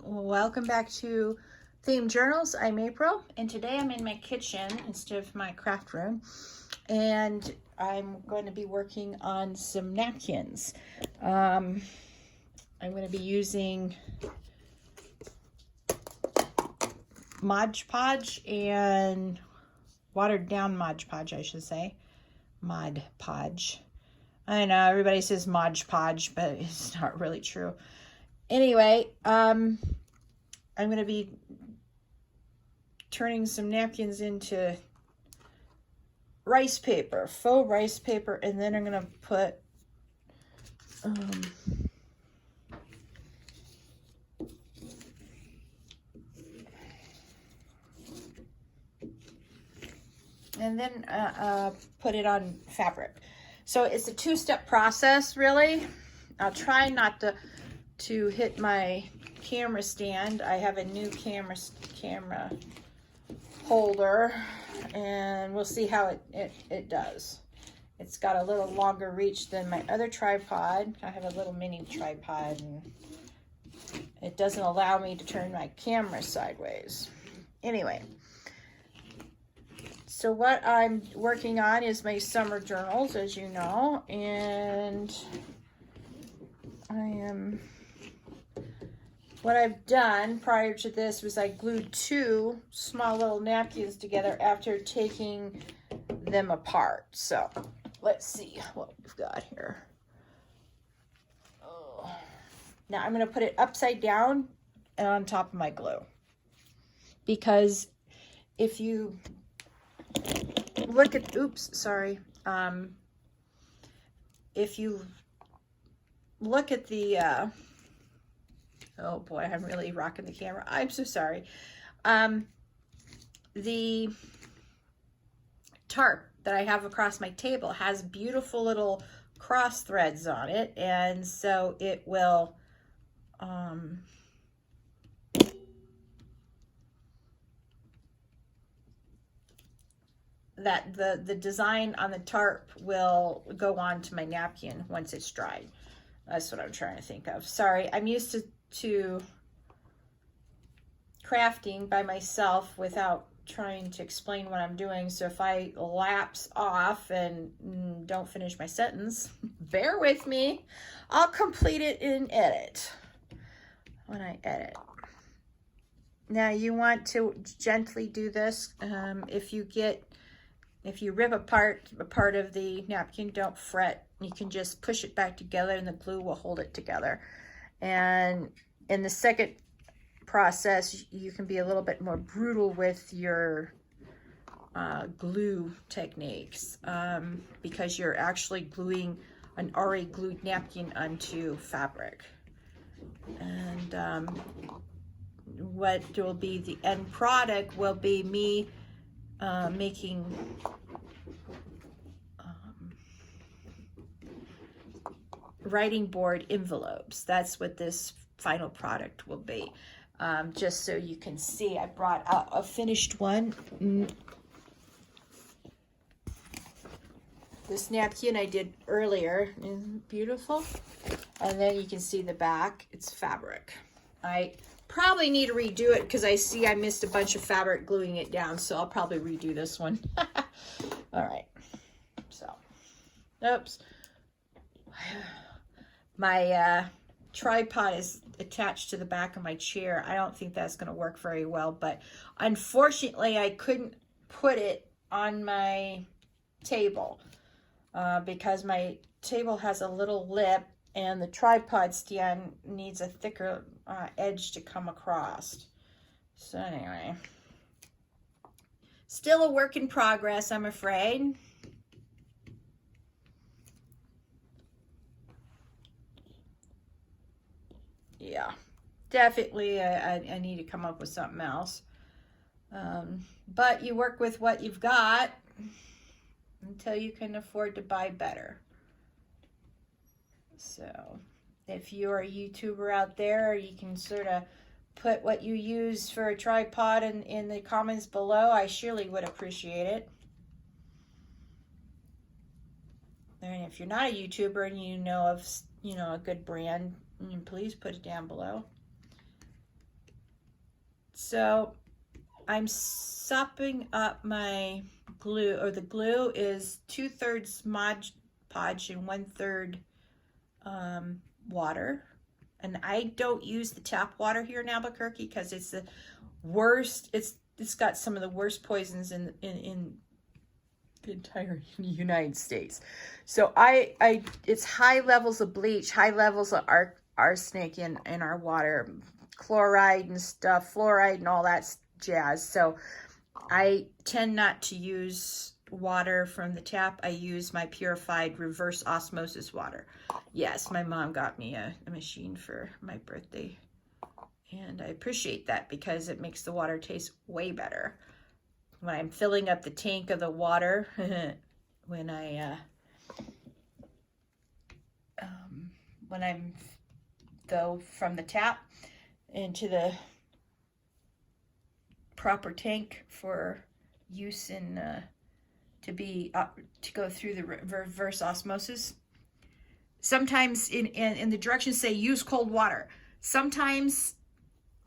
Welcome back to Theme Journals. I'm April, and today I'm in my kitchen instead of my craft room, and I'm going to be working on some napkins. I'm going to be using ModPodge and watered down ModPodge, I should say. ModPodge. I know everybody says ModPodge, but it's not really true. Anyway, I'm going to be turning some napkins into rice paper, faux rice paper, and then I'm going to put put it on fabric. So it's a two-step process, really. I'll try not to hit my camera stand. I have a new camera holder, and we'll see how it does. It's got a little longer reach than my other tripod. I have a little mini tripod, and it doesn't allow me to turn my camera sideways. Anyway, so what I'm working on is my summer journals, as you know, and what I've done prior to this was I glued two small little napkins together after taking them apart. So let's see what we've got here. Oh. Now I'm going to put it upside down and on top of my glue, because if you look at, if you look at the, oh boy, I'm really rocking the camera. I'm so sorry. The tarp that I have across my table has beautiful little cross threads on it, and so it will, the design on the tarp will go on to my napkin once it's dried. That's what I'm trying to think of. Sorry, I'm used to crafting by myself without trying to explain what I'm doing. So if I lapse off and don't finish my sentence, bear with me. I'll complete it in edit when I edit. Now you want to gently do this. If you rip apart a part of the napkin, don't fret. You can just push it back together and the glue will hold it together. And in the second process, you can be a little bit more brutal with your glue techniques, because you're actually gluing an already glued napkin onto fabric. And what will be the end product will be me making writing board envelopes. That's what this final product will be. Just so you can see, I brought out a finished one. This napkin I did earlier, isn't it beautiful? And then you can see the back, it's fabric. I probably need to redo it because I see I missed a bunch of fabric gluing it down, so I'll probably redo this one. All right, so, oops. My tripod is attached to the back of my chair. I don't think that's going to work very well, but unfortunately I couldn't put it on my table because my table has a little lip and the tripod stand needs a thicker edge to come across. So anyway, still a work in progress, I'm afraid. Yeah, definitely I need to come up with something else. But you work with what you've got until you can afford to buy better. So if you're a YouTuber out there, you can sort of put what you use for a tripod in the comments below. I surely would appreciate it. And if you're not a YouTuber and you know of, a good brand, please put it down below. So I'm sopping up my glue, or the glue is 2/3 ModPodge and 1/3 water. And I don't use the tap water here in Albuquerque because it's the worst. It's got some of the worst poisons in the entire United States. So it's high levels of bleach, high levels of arsenic in our water, chloride and stuff, fluoride and all that jazz. So I tend not to use water from the tap. I use my purified reverse osmosis water. Yes, my mom got me a machine for my birthday, and I appreciate that because it makes the water taste way better. When I'm filling up the tank of the water, when I'm go from the tap into the proper tank for use in to go through the reverse osmosis. Sometimes in the directions say use cold water. Sometimes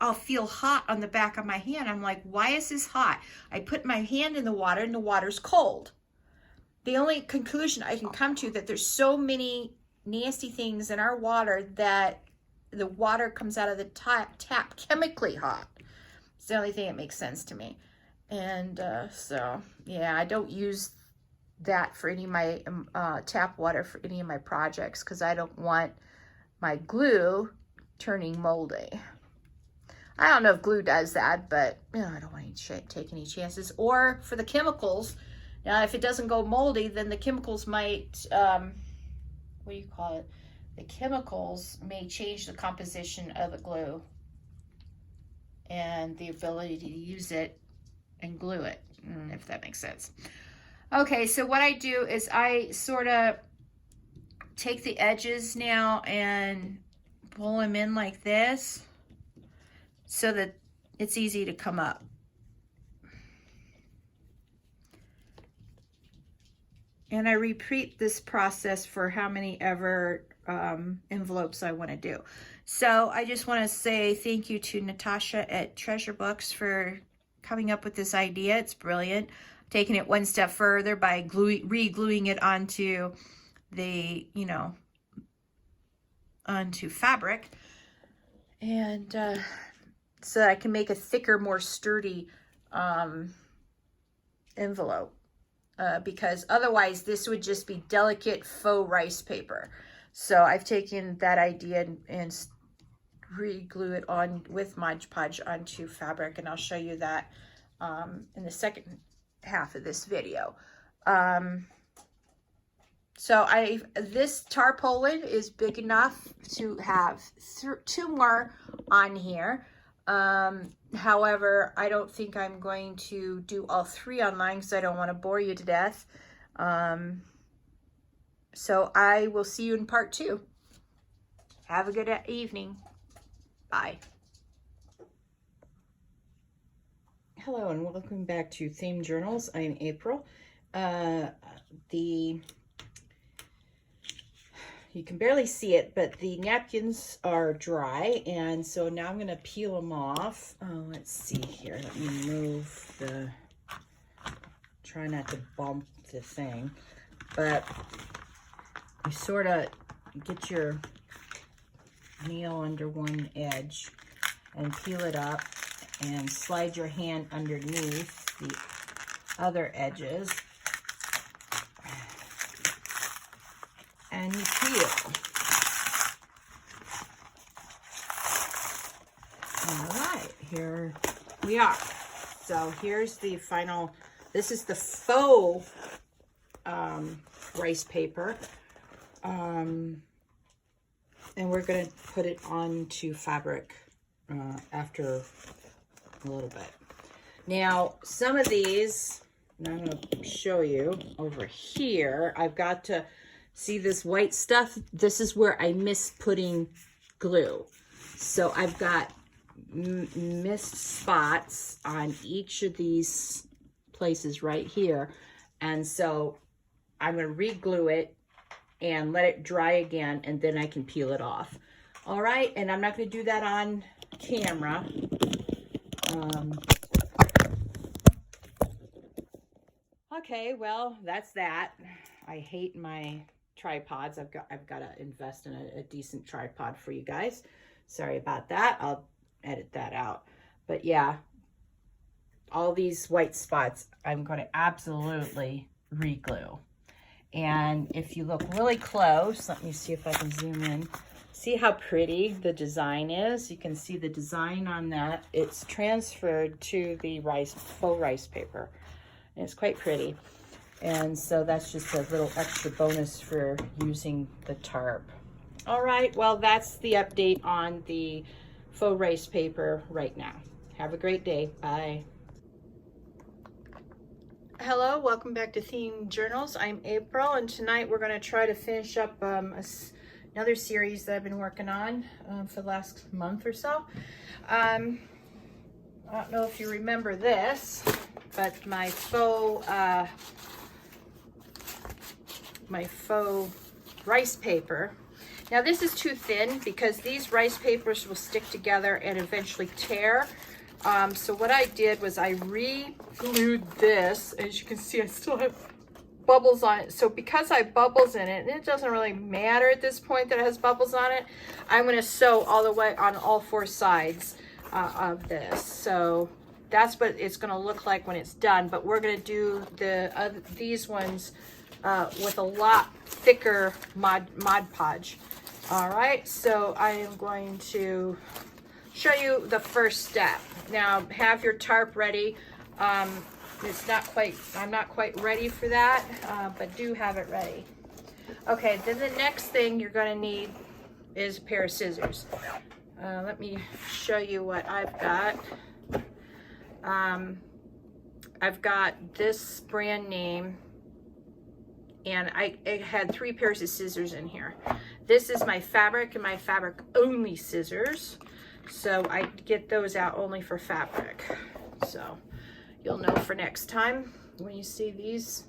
I'll feel hot on the back of my hand. I'm like, why is this hot? I put my hand in the water and the water's cold. The only conclusion I can come to that there's so many nasty things in our water that the water comes out of the tap chemically hot. It's the only thing that makes sense to me. And so, yeah, I don't use that for any of my tap water for any of my projects because I don't want my glue turning moldy. I don't know if glue does that, but you know, I don't want to take any chances. Or for the chemicals, now if it doesn't go moldy, then the chemicals might, what do you call it? The chemicals may change the composition of the glue and the ability to use it and glue it, if that makes sense. Okay, so what I do is I sort of take the edges now and pull them in like this, so that it's easy to come up. And I repeat this process for how many ever envelopes I want to do. So I just want to say thank you to Natasha at Treasure Books for coming up with this idea. It's brilliant. Taking it one step further by re-gluing it onto the, onto fabric. And so that I can make a thicker, more sturdy envelope. Because otherwise this would just be delicate faux rice paper. So I've taken that idea and re-glue it on with ModPodge onto fabric, and I'll show you that in the second half of this video. So this tarpaulin is big enough to have two more on here. However, I don't think I'm going to do all three online because I don't want to bore you to death. So I will see you in part 2. Have a good evening. Bye. Hello and welcome back to Theme Journals. I'm April. You can barely see it, but the napkins are dry, and so now I'm going to peel them off. Let's see here. Let me move the... Try not to bump the thing. But you sort of get your nail under one edge and peel it up and slide your hand underneath the other edges. And you peel. All right, here we are. So here's the final, this is the faux rice paper. And we're going to put it onto fabric after a little bit. Now, some of these, and I'm going to show you over here, I've got to see this white stuff. This is where I miss putting glue. So I've got missed spots on each of these places right here. And so I'm going to re-glue it and let it dry again, and then I can peel it off. All right, and I'm not going to do that on camera. Okay, well, that's that. I hate my tripods. I've got to invest in a decent tripod for you guys. Sorry about that. I'll edit that out. But yeah, all these white spots I'm going to absolutely re-glue. And if you look really close, let me see if I can zoom in. See how pretty the design is? You can see the design on that. It's transferred to the faux rice paper. And it's quite pretty. And so that's just a little extra bonus for using the tarp. All right, well, that's the update on the faux rice paper right now. Have a great day. Bye. Hello, welcome back to Theme Journals. I'm April, and tonight we're going to try to finish up another series that I've been working on for the last month or so. I don't know if you remember this, but my faux rice paper. Now this is too thin because these rice papers will stick together and eventually tear. So what I did was I re-glued this. As you can see, I still have bubbles on it. So because I have bubbles in it, and it doesn't really matter at this point that it has bubbles on it, I'm going to sew all the way on all four sides of this. So that's what it's going to look like when it's done. But we're going to do these ones with a lot thicker ModPodge. All right, so I am going to show you the first step. Now have your tarp ready. It's not quite, I'm not quite ready for that, but do have it ready. Okay, then the next thing you're going to need is a pair of scissors. Let me show you what I've got. I've got this brand name, and I had 3 pairs of scissors in here. This is my fabric and my fabric only scissors. So I get those out only for fabric. So you'll know for next time when you see these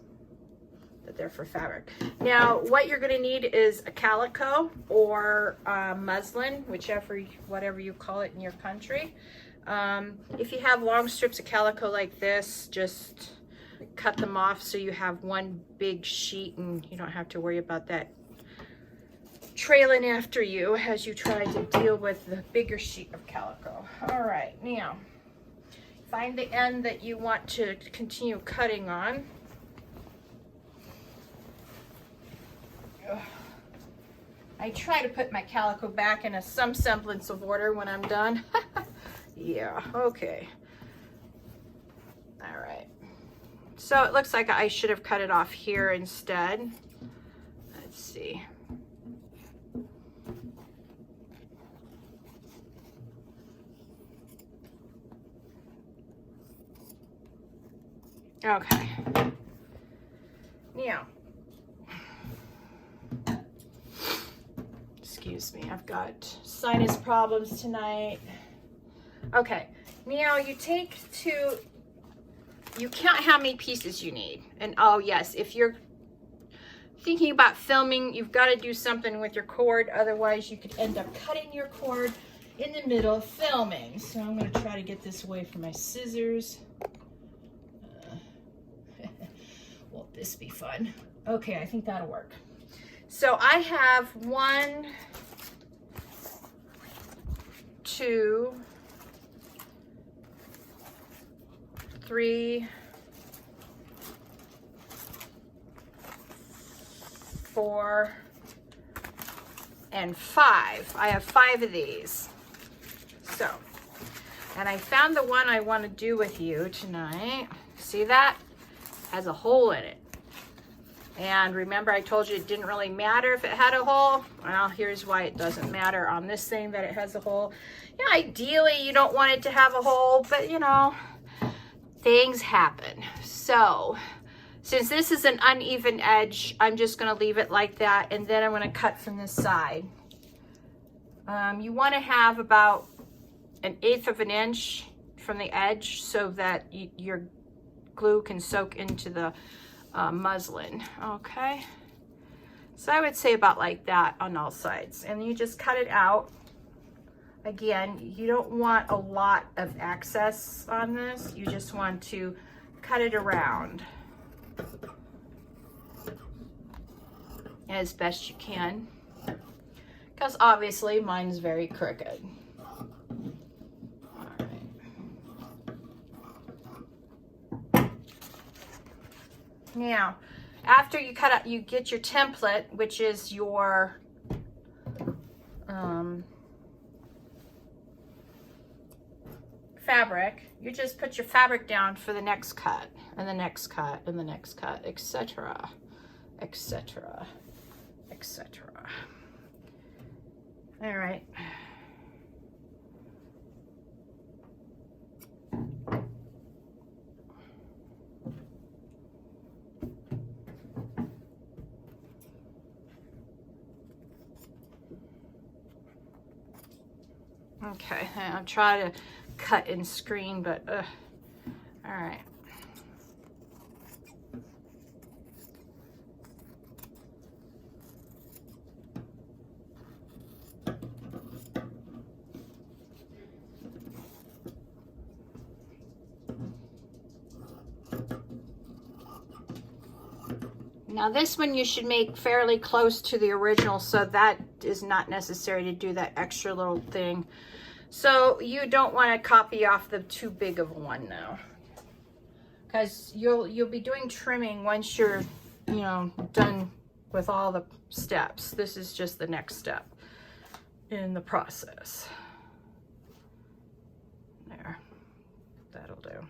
that they're for fabric. Now what you're going to need is a calico or muslin, whatever you call it in your country. If you have long strips of calico like this, just cut them off so you have one big sheet and you don't have to worry about that trailing after you as you try to deal with the bigger sheet of calico. All right, now find the end that you want to continue cutting on. I try to put my calico back in some semblance of order when I'm done. Yeah, okay. All right. So it looks like I should have cut it off here instead. Let's see. Okay. Now, excuse me, I've got sinus problems tonight. Okay, now you count how many pieces you need. And oh yes, if you're thinking about filming, you've got to do something with your cord, otherwise you could end up cutting your cord in the middle of filming. So I'm going to try to get this away from my scissors. Won't this be fun? Okay, I think that'll work. So I have 1, 2, 3, 4, and 5. I have 5 of these. So, and I found the one I want to do with you tonight. See that? Has a hole in it. And remember I told you it didn't really matter if it had a hole? Well, here's why it doesn't matter on this thing that it has a hole. Yeah, ideally you don't want it to have a hole, but you know, things happen. So, since this is an uneven edge, I'm just going to leave it like that, and then I'm going to cut from this side. You want to have about 1/8 of an inch from the edge so that your glue can soak into the muslin. Okay, so I would say about like that on all sides, and you just cut it out Again, you don't want a lot of excess on this. You just want to cut it around as best you can, because obviously mine's very crooked. All right. Now, after you cut out, you get your template, which is your fabric. You just put your fabric down for the next cut and the next cut and the next cut, etc., etc., etc. All right. Okay, I'm trying to cut and screen, but all right. Now this one you should make fairly close to the original, so that is not necessary to do that extra little thing. So you don't want to copy off the too big of a one now, because you'll be doing trimming once you're, you know, done with all the steps. This is just the next step in the process. There, that'll do.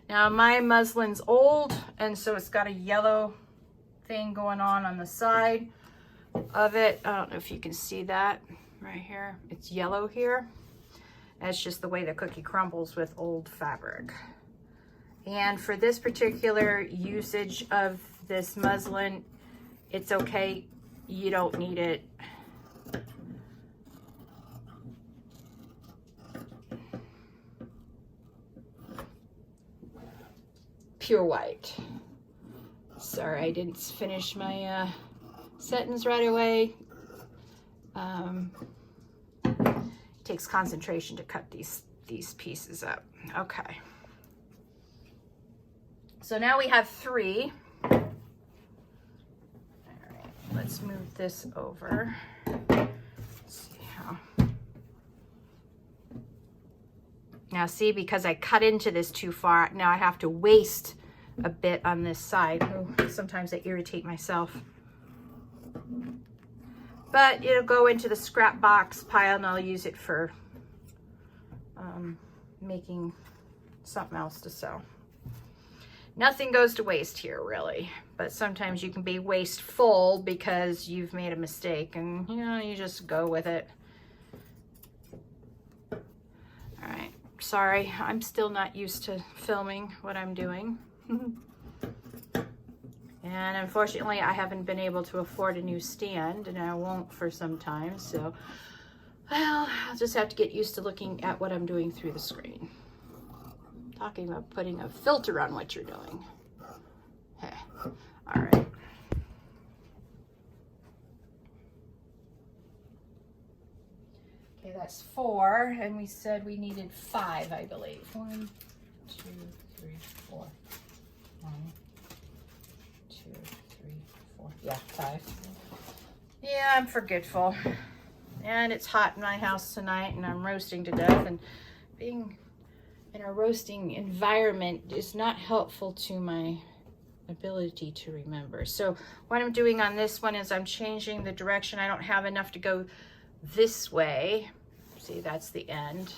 Now my muslin's old, and so it's got a yellow thing going on the side of it. I don't know if you can see that right here. It's yellow here. That's just the way the cookie crumbles with old fabric. And for this particular usage of this muslin, it's okay. You don't need it. Pure white. Sorry, I didn't finish my sentence right away. It takes concentration to cut these pieces up. Okay. So now we have 3. All right, let's move this over. Let's see how. Now see, because I cut into this too far, now I have to waste a bit on this side. Oh, sometimes I irritate myself. But it'll go into the scrap box pile, and I'll use it for making something else to sew. Nothing goes to waste here, really. But sometimes you can be wasteful because you've made a mistake, and you know, you just go with it. All right. Sorry, I'm still not used to filming what I'm doing. And unfortunately, I haven't been able to afford a new stand, and I won't for some time. So, well, I'll just have to get used to looking at what I'm doing through the screen. Talking about putting a filter on what you're doing. Hey, all right. Okay, that's 4, and we said we needed 5, I believe. 1, 2, 3, 4. 1, 2, 3, 4. Yeah, 5. Yeah, I'm forgetful. And it's hot in my house tonight, and I'm roasting to death, and being in a roasting environment is not helpful to my ability to remember. So what I'm doing on this one is I'm changing the direction. I don't have enough to go this way. See, that's the end.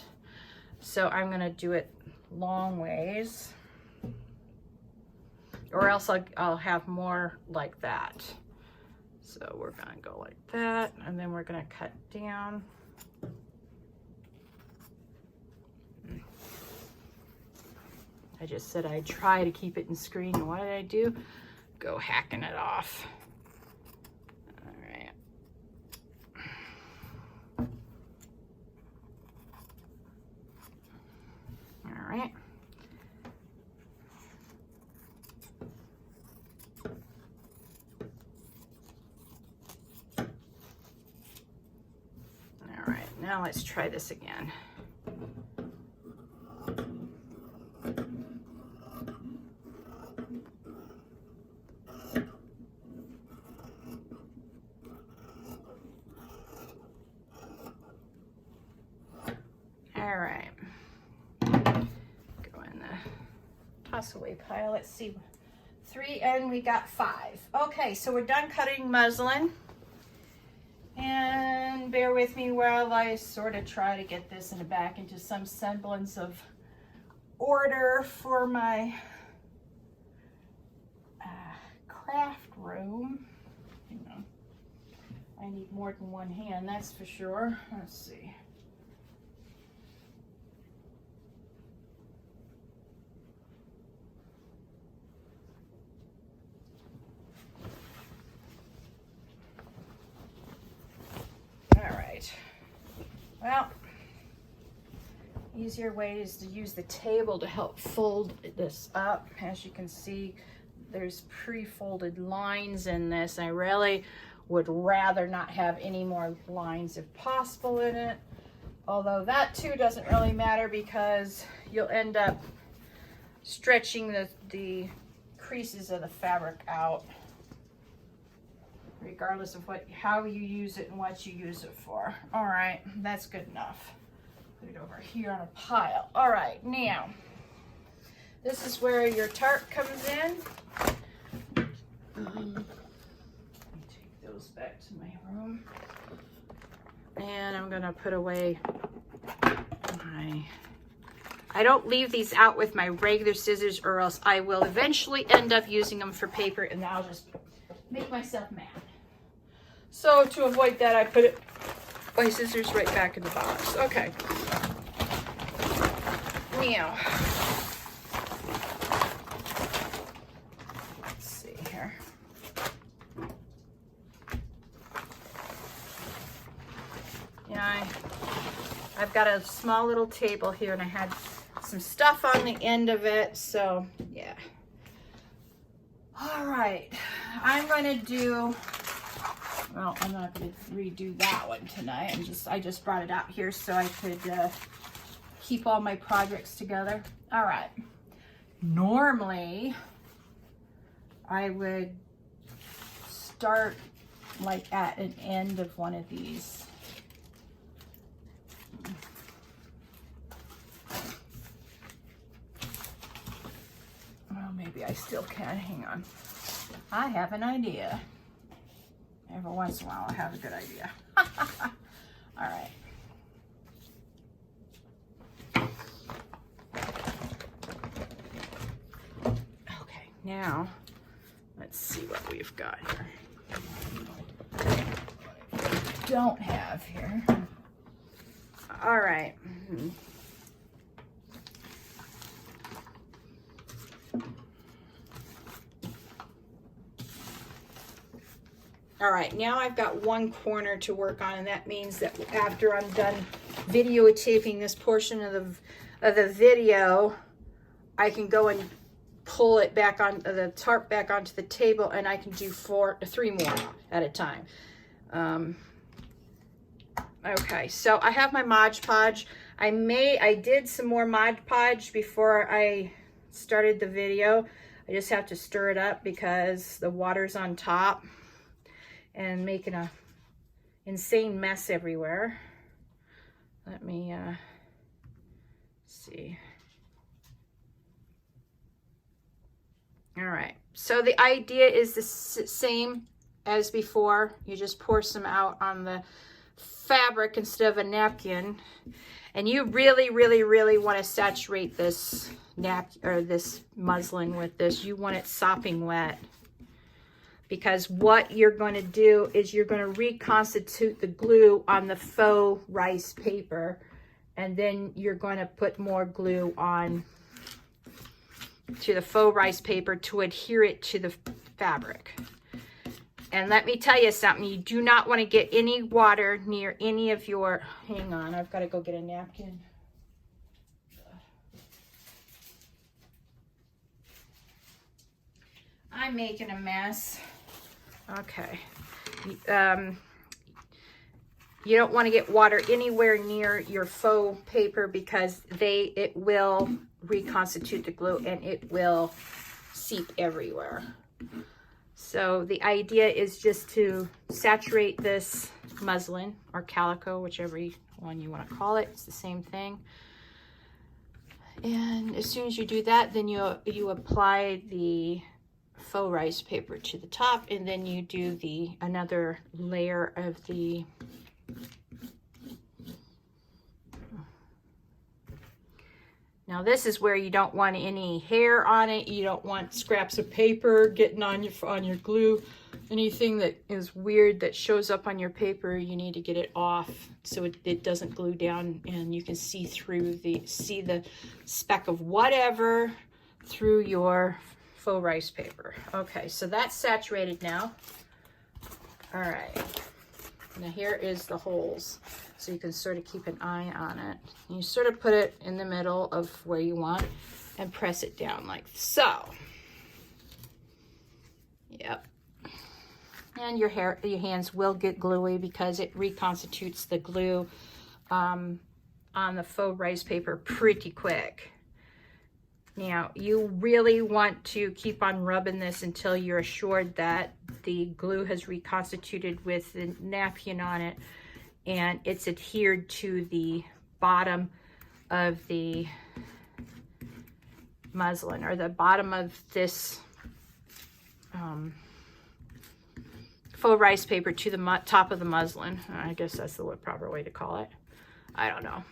So I'm gonna do it long ways, or else I'll have more like that. So we're gonna go like that, and then we're gonna cut down. I just said I'd try to keep it in screen, and what did I do? Go hacking it off. All right. All right. All right, now let's try this again. All right, go in the toss away pile. Let's see, 3 and we got 5. Okay, so we're done cutting muslin. And bear with me while I sort of try to get this back into some semblance of order for my craft room. You know, I need more than one hand, that's for sure. Let's see. Well, easier way is to use the table to help fold this up. As you can see, there's pre-folded lines in this. I really would rather not have any more lines if possible in it. Although that too doesn't really matter because you'll end up stretching the creases of the fabric out, regardless of how you use it and what you use it for. All right, that's good enough. Put it over here on a pile. All right, now, this is where your tarp comes in. Let me take those back to my room. And I'm gonna put away I don't leave these out with my regular scissors or else I will eventually end up using them for paper and I'll just make myself mad. So to avoid that, I put my scissors right back in the box. Okay. Now, let's see here. Yeah, I've got a small little table here and I had some stuff on the end of it, so yeah. All right, I'm gonna do, well, I'm not going to redo that one tonight. I just brought it out here so I could keep all my projects together. All right. Normally, I would start like at an end of one of these. Well, maybe I still can. Hang on. I have an idea. Every once in a while, I have a good idea. All right. Okay, now let's see what we've got here. Don't have here. All right. All right, now I've got one corner to work on, and that means that after I'm done videotaping this portion of the video, I can go and pull it back on the tarp back onto the table, and I can do 3 more at a time. Okay, so I have my ModPodge. I did some more ModPodge before I started the video. I just have to stir it up because the water's on top and making a insane mess everywhere. Let me see. All right, so the idea is the same as before. You just pour some out on the fabric instead of a napkin, and you really want to saturate this this muslin with this. You want it sopping wet, because what you're going to do is you're going to reconstitute the glue on the faux rice paper, and then you're going to put more glue on to the faux rice paper to adhere it to the fabric. And let me tell you something, you do not want to get any water near any of your, hang on, I've got to go get a napkin. I'm making a mess. Okay. You don't want to get water anywhere near your faux paper because it will reconstitute the glue and it will seep everywhere. So the idea is just to saturate this muslin or calico, whichever one you want to call it. It's the same thing. And as soon as you do that, then you apply the faux rice paper to the top, and then you do another layer of the Now this is where you don't want any hair on it. You don't want scraps of paper getting on your glue. Anything that is weird that shows up on your paper, you need to get it off so it doesn't glue down and you can see the speck of whatever through your faux rice paper. Okay, so that's saturated now. All right, now here is the holes. So you can sort of keep an eye on it. You sort of put it in the middle of where you want and press it down like so. Yep. And your hands will get gluey because it reconstitutes the glue on the faux rice paper pretty quick. Now, you really want to keep on rubbing this until you're assured that the glue has reconstituted with the napkin on it and it's adhered to the bottom of the muslin or the bottom of this faux rice paper to the top of the muslin. I guess that's the proper way to call it. I don't know.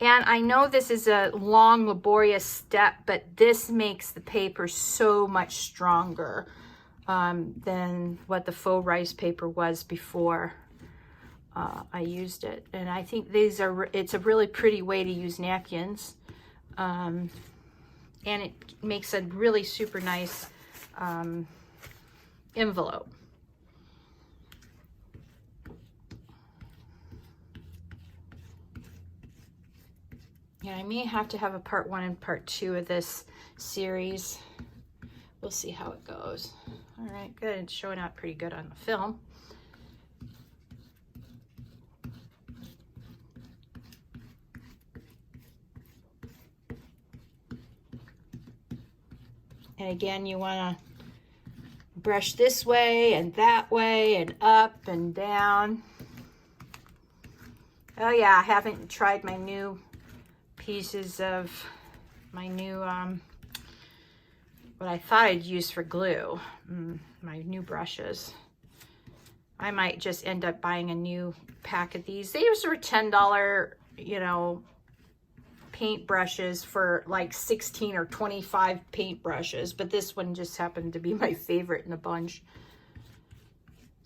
And I know this is a long, laborious step, but this makes the paper so much stronger than what the faux rice paper was before I used it. And I think it's a really pretty way to use napkins. And it makes a really super nice envelope. Yeah, I may have to have a part 1 and part 2 of this series. We'll see how it goes. All right, good. It's showing out pretty good on the film. And again, you want to brush this way and that way and up and down. Oh yeah, I haven't tried my new pieces of my new what I thought I'd use for glue, my new brushes. I might just end up buying a new pack of these. These were $10, you know, paint brushes for like 16 or 25 paint brushes, but this one just happened to be my favorite in the bunch.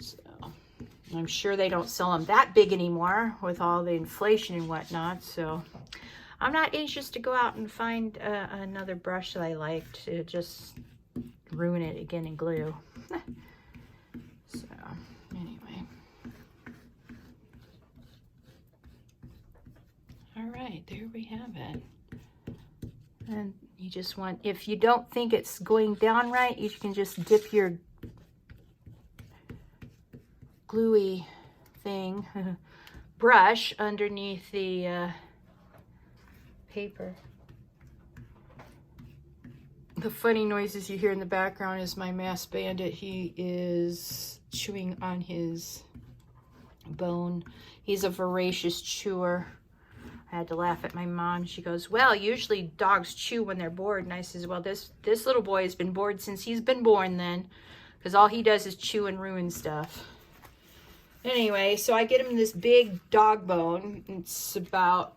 So I'm sure they don't sell them that big anymore with all the inflation and whatnot, so I'm not anxious to go out and find another brush that I like to just ruin it again in glue. So, anyway. All right, there we have it. And you just want, if you don't think it's going down right, you can just dip your gluey thing, brush underneath the paper. The funny noises you hear in the background is my masked bandit. He is chewing on his bone. He's a voracious chewer. I had to laugh at my mom. She goes, well, usually dogs chew when they're bored. And I says, well, this little boy has been bored since he's been born then, because all he does is chew and ruin stuff. Anyway, so I get him this big dog bone. It's about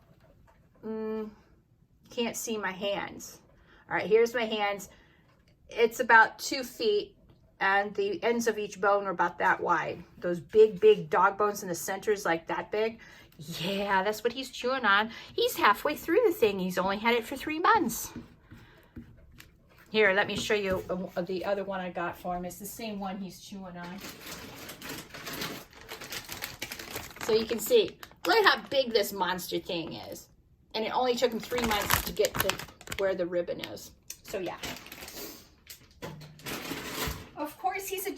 can't see my hands. All right, here's my hands. It's about 2 feet, and the ends of each bone are about that wide. Those big dog bones in the center is like that big. Yeah, that's what he's chewing on. He's halfway through the thing. He's only had it for 3 months. Here, let me show you the other one I got for him. It's the same one he's chewing on. So you can see, look at how big this monster thing is. And it only took him 3 months to get to where the ribbon is. So yeah.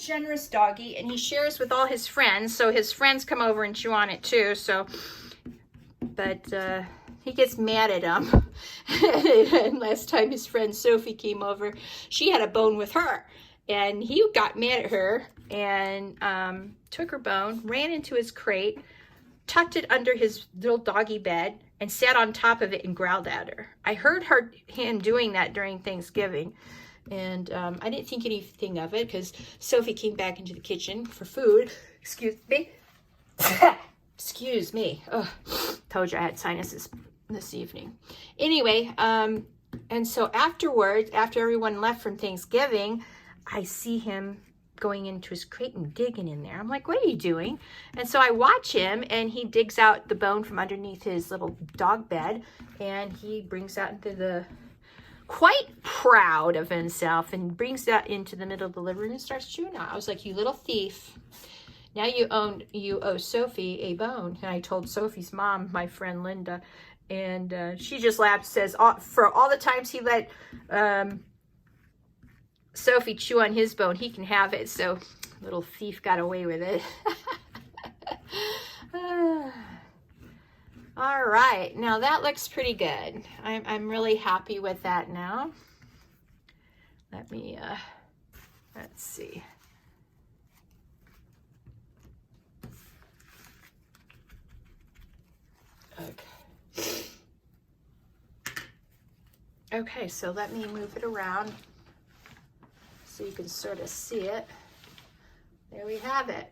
generous doggy, and he shares with all his friends. So his friends come over and chew on it too. So, but he gets mad at him. And last time his friend Sophie came over, she had a bone with her, and he got mad at her and took her bone, ran into his crate, tucked it under his little doggy bed, and sat on top of it and growled at her. I heard him doing that during Thanksgiving, and I didn't think anything of it because Sophie came back into the kitchen for food. Excuse me. Excuse me. Oh, told you I had sinuses this evening. Anyway, and so afterwards, after everyone left from Thanksgiving, I see him going into his crate and digging in there. I'm like, what are you doing? And so I watch him, and he digs out the bone from underneath his little dog bed, and he brings out into the, quite proud of himself, and brings that into the middle of the living room and starts chewing on it. I was like, you little thief. Now you owe Sophie a bone. And I told Sophie's mom, my friend Linda, and she just laughed, says, for all the times he let Sophie chew on his bone, he can have it. So little thief got away with it. All right, now that looks pretty good. I'm really happy with that now. Let me, let's see. Okay. Okay, so let me move it around so you can sort of see it. There we have it.